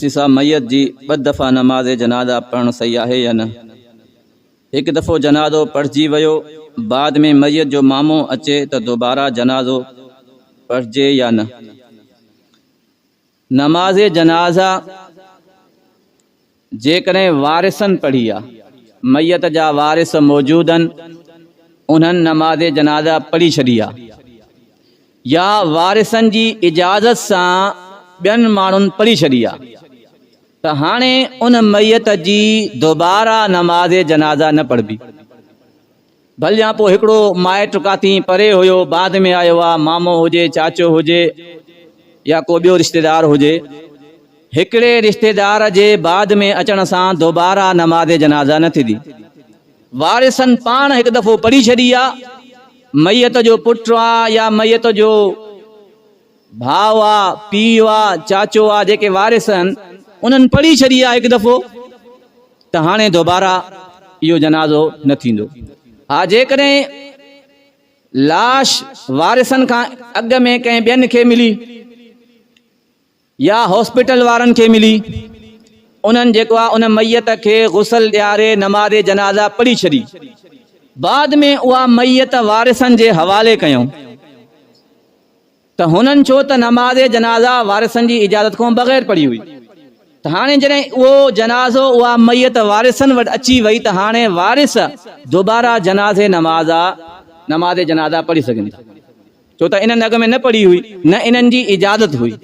सिसा मैयत जी ॿ दफ़ा नमाज़ जनाज़ा पढ़णु सही आहे या न। हिकु दफ़ो जनाज़ो पढ़िजी वियो, बाद में मैयत जो मामो अचे त दोबारा जनाज़ो पढ़िजे या न। नमाज़ जनाज़ा जेकॾहिं वारिसनि पढ़ी आहे, मैयत जा वारिस मौजूद आहिनि, उन्हनि नमाज़ जनाज़ा पढ़ी छॾी आहे, या वारिसनि जी इजाज़त सां ॿियनि माण्हुनि पढ़ी छॾी आहे, त हाणे उन मैयत जी दोबारा नमाज़ जनाज़ा न पढ़बी। भलिया पोइ हिकिड़ो माइट काथी परे हुयो, बाद में आयो आहे, मामो हुजे, चाचो हुजे, या को ॿियो रिश्तेदार हुजे, हिकिड़े रिश्तेदार जे बाद में अचण सां दोबारा नमाज़ जनाज़ा न थींदी। वारिसनि पाण हिकु दफ़ो पढ़ी छॾी आहे, मैयत जो पुटु आहे या मैयत जो भाउ आहे, पीउ आहे, चाचो आहे, जेके वारिस आहिनि उन्हनि पढ़ी छॾी आहे हिकु दफ़ो, त हाणे दोबारा इहो जनाज़ो न थींदो। हा, जेकॾहिं लाश वारिसनि खां अॻु में कंहिं ॿियनि खे मिली या हॉस्पिटल वारनि खे मिली, उन्हनि जेको आहे उन मैयत खे गुसल ॾियारे नमाज़ जनाज़ा पढ़ी छॾी, बाद में उहा मैयत वारिसनि जे हवाले कयूं, त हुननि छो त नमाज़ जनाज़ा वारिसनि जी इजाज़त खां बग़ैर पढ़ी हुई, त हाणे जॾहिं उहो जनाज़ो उहा मैयत वारिसनि वटि अची वई, त हाणे वारिस दोबारा नमाज़ जनाज़ा पढ़ी सघनि, छो त इन्हनि अॻ में न पढ़ी हुई, न इन्हनि जी इजाज़त हुई।